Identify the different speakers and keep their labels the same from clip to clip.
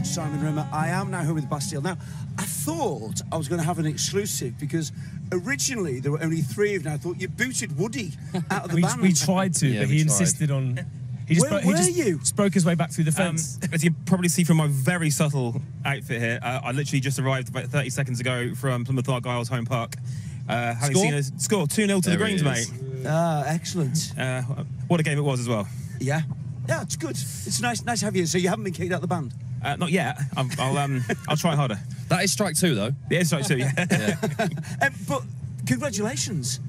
Speaker 1: Simon Rimmer. I am now here with Bastille. Now, I thought I was going to have an exclusive because originally there were only 3 of you, and I thought you booted Woody out of the band.
Speaker 2: We tried to, but he insisted on... He just broke his way back through the fence.
Speaker 3: As you probably see from my very subtle outfit here, I literally just arrived about 30 seconds ago from Plymouth Argyle's home park. Having seen us score 2-0 to the Greens, mate.
Speaker 1: Ah, excellent.
Speaker 3: What a game it was as well.
Speaker 1: Yeah. Yeah, it's good. It's nice to have you. So you haven't been kicked out of the band?
Speaker 3: Not yet. I'll try harder.
Speaker 4: That is strike 2, though.
Speaker 3: Yeah, it's strike 2, yeah.
Speaker 1: But congratulations.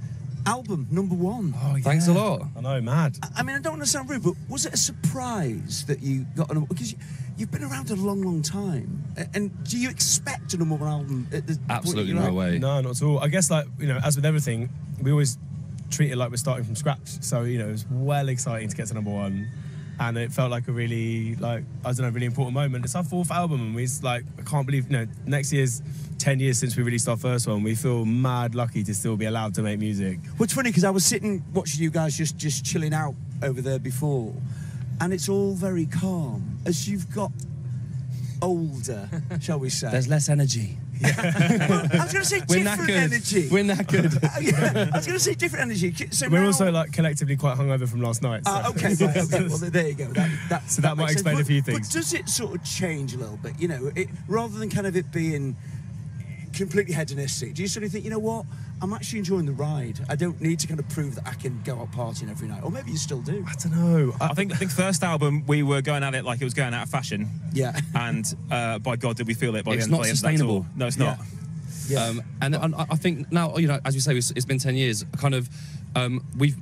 Speaker 1: Album #1.
Speaker 4: Oh, yeah. Thanks a lot.
Speaker 2: I know, mad.
Speaker 1: I mean, I don't want to sound rude, but was it a surprise that you got an... Because you've been around a long, long time. And do you expect a #1 album at the
Speaker 4: Absolutely
Speaker 1: point
Speaker 4: no way.
Speaker 2: No, not at all. I guess, like, you know, as with everything, we always treat it like we're starting from scratch. So, you know, it was well exciting to get to #1. And it felt like a really, like, I don't know, really important moment. It's our 4th album, and we, like, I can't believe, you know, next year's 10 years since we released our first one. We feel mad lucky to still be allowed to make music.
Speaker 1: Well, it's funny because I was sitting watching you guys just chilling out over there before, and it's all very calm. As you've got older, shall we say.
Speaker 4: There's less energy.
Speaker 1: Yeah. Well, I was going to say different energy.
Speaker 4: We're knackered.
Speaker 1: Yeah, I was going to say different energy. So
Speaker 2: we're also, like, collectively quite hungover from last night. So.
Speaker 1: Okay, right, okay. Well, there you go.
Speaker 2: That might explain a few things.
Speaker 1: But does it sort of change a little bit? You know, rather than kind of it being completely hedonistic, do you sort of think, you know what, I'm actually enjoying the ride. I don't need to kind of prove that I can go out partying every night. Or maybe you still do.
Speaker 2: I don't know.
Speaker 3: I think first album, we were going at it like it was going out of fashion.
Speaker 1: Yeah.
Speaker 3: And by God, did we feel it by the end
Speaker 4: of that tour.
Speaker 3: No, it's not.
Speaker 1: Yeah.
Speaker 4: And I think now, you know, as you say, it's been 10 years. Kind of, we've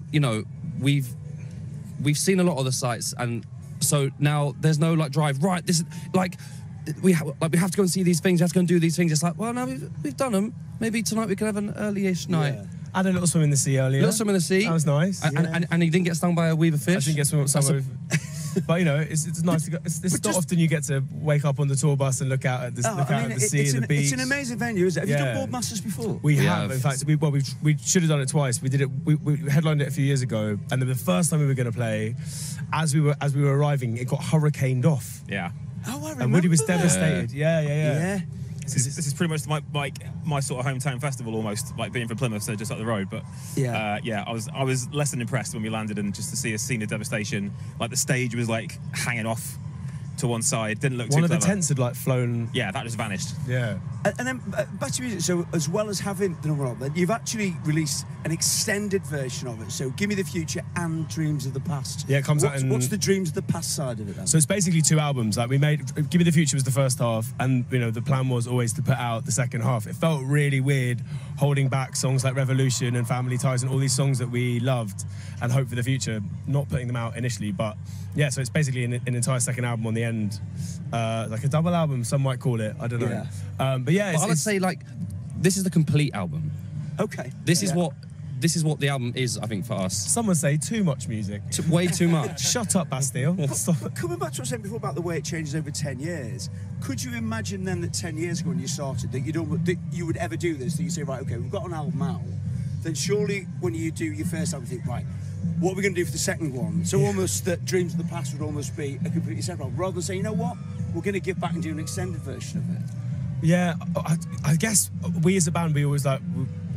Speaker 4: seen a lot of the sites, and so now there's no like drive. Right, this is like we have to go and see these things. We have to go and do these things. It's like, well, no, we've done them. Maybe tonight we can have an early-ish night.
Speaker 1: Yeah.
Speaker 2: I had a little swim in the sea earlier.
Speaker 4: Little swim in the sea.
Speaker 2: That was nice.
Speaker 4: And he didn't get stung by a weaver fish.
Speaker 2: I didn't get swum. But you know, it's nice to go. It's not often you get to wake up on the tour bus and look out at the sea and the beach.
Speaker 1: It's an amazing venue, isn't it? Have you done Boardmasters before?
Speaker 2: We have. In fact, we should have done it twice. We did it. We headlined it a few years ago, and then the first time we were going to play, as we were arriving, it got hurricaned off.
Speaker 3: Yeah.
Speaker 1: Oh, I remember.
Speaker 2: And Woody was devastated. Yeah.
Speaker 3: This is pretty much my sort of hometown festival almost, like being from Plymouth, so just up the road. But I was less than impressed when we landed, and just to see a scene of devastation, like the stage was like hanging off to one side, didn't look too clever.
Speaker 2: One of the tents had like flown.
Speaker 3: Yeah, that just vanished.
Speaker 2: Yeah.
Speaker 1: And then back to music. So as well as having the #1 album, you've actually released an extended version of it. So Give Me the Future and Dreams of the Past.
Speaker 2: Yeah, it comes out in...
Speaker 1: What's the Dreams of the Past side of it then?
Speaker 2: So it's basically 2 albums. Like we made Give Me the Future was the first half, and you know the plan was always to put out the second half. It felt really weird holding back songs like Revolution and Family Ties and all these songs that we loved and Hope for the Future, not putting them out initially, but yeah, so it's basically an entire second album on the end, like a double album, some might call it. I don't know.
Speaker 1: Yeah.
Speaker 2: But yeah,
Speaker 4: I would say like this is the complete album.
Speaker 1: Okay.
Speaker 4: This is what the album is, I think, for us.
Speaker 2: Some would say too much music.
Speaker 4: Way too much.
Speaker 2: Shut up, Bastille.
Speaker 1: But coming back to what I was saying before about the way it changes over 10 years, could you imagine then that 10 years ago when you started that you would ever do this? That you say, right, okay, we've got an album out. Then surely when you do your first album, you think, right, what are we going to do for the second one? So almost that Dreams of the Past would almost be a completely separate album, rather than saying, you know what, we're going to give back and do an extended version of it.
Speaker 2: Yeah, I guess we as a band, we always like,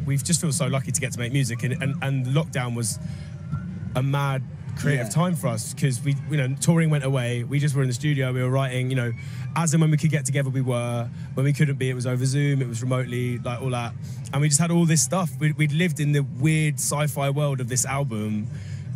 Speaker 2: we just feel so lucky to get to make music, and lockdown was a mad creative time for us because we, you know, touring went away. We just were in the studio. We were writing, you know, as and when we could get together, we were. When we couldn't be, it was over Zoom. It was remotely, like all that. And we just had all this stuff. We'd lived in the weird sci-fi world of this album,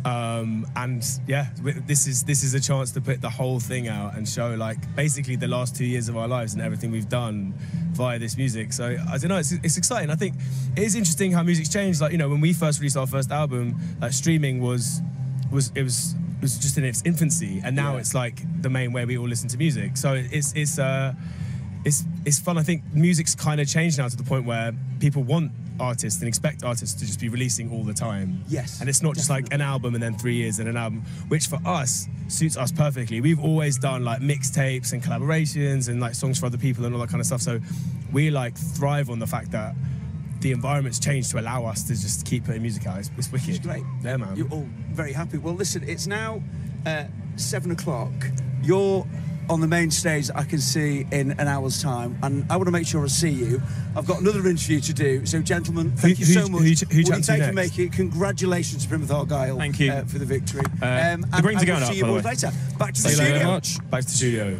Speaker 2: and yeah, this is a chance to put the whole thing out and show like basically the last 2 years of our lives and everything we've done via this music. So I don't know, it's exciting. I think it is interesting how music's changed. Like, you know, when we first released our first album, like streaming was just in its infancy, and now it's like the main way we all listen to music. So it's fun. I think music's kind of changed now to the point where people want artists and expect artists to just be releasing all the time.
Speaker 1: Yes.
Speaker 2: And it's not just like an album and then 3 years and an album, which for us suits us perfectly. We've always done like mixtapes and collaborations and like songs for other people and all that kind of stuff. So we like thrive on the fact that the environment's changed to allow us to just keep putting music out. It's wicked.
Speaker 1: It's great.
Speaker 2: Yeah, man.
Speaker 1: You're all very happy. Well, listen, it's now 7 o'clock. You're on the main stage that I can see in an hour's time, and I want to make sure I see you. I've got another interview to do, so gentlemen, thank you so much.
Speaker 2: Who
Speaker 1: Woody,
Speaker 2: chatting to
Speaker 1: thank you for
Speaker 2: next?
Speaker 1: making it. Congratulations to Plymouth Argyle.
Speaker 3: Thank you.
Speaker 1: For the victory.
Speaker 3: The greens are going up,
Speaker 1: see you
Speaker 3: by the
Speaker 1: boys
Speaker 3: way.
Speaker 1: later. Back to the
Speaker 4: Thank you very
Speaker 1: studio.
Speaker 4: much.
Speaker 2: Back to the studio.